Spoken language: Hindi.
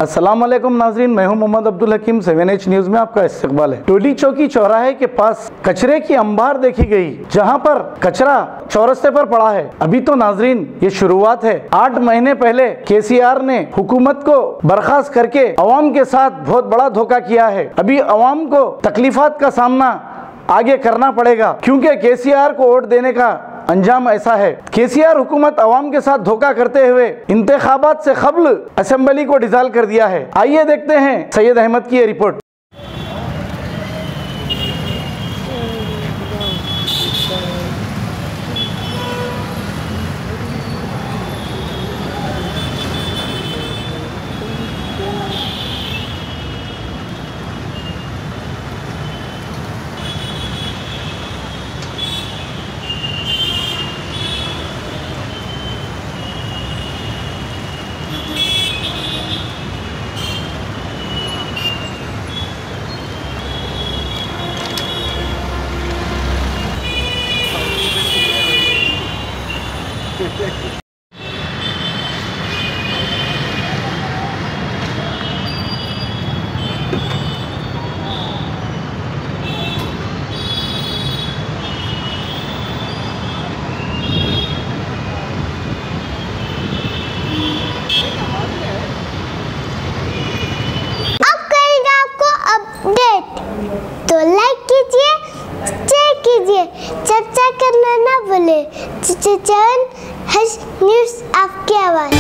अस्सलाम वालेकुम नाजरीन, मैं हूं मोहम्मद अब्दुल हकीम। 7H न्यूज में आपका इस्तकबाल है। टोली चौकी चौराहे के पास कचरे की अंबार देखी गई, जहां पर कचरा चौरस्ते पर पड़ा है। अभी तो नाजरीन ये शुरुआत है। 8 महीने पहले केसीआर ने हुकूमत को बर्खास्त करके अवाम के साथ बहुत बड़ा धोखा किया है। अभी अवाम को तकलीफात का सामना आगे करना पड़ेगा, क्योंकि केसीआर को वोट देने का अंजाम ऐसा है। केसीआर हुकूमत अवाम के साथ धोखा करते हुए इंतखाबात से कब्ल असेंबली को डिसॉल्व कर दिया है। आइए देखते हैं सैयद अहमद की ये रिपोर्ट। तो लाइक कीजिए, शेयर कीजिए, चर्चा करना ना भूले। 7H न्यूज़ आपकी आवाज़।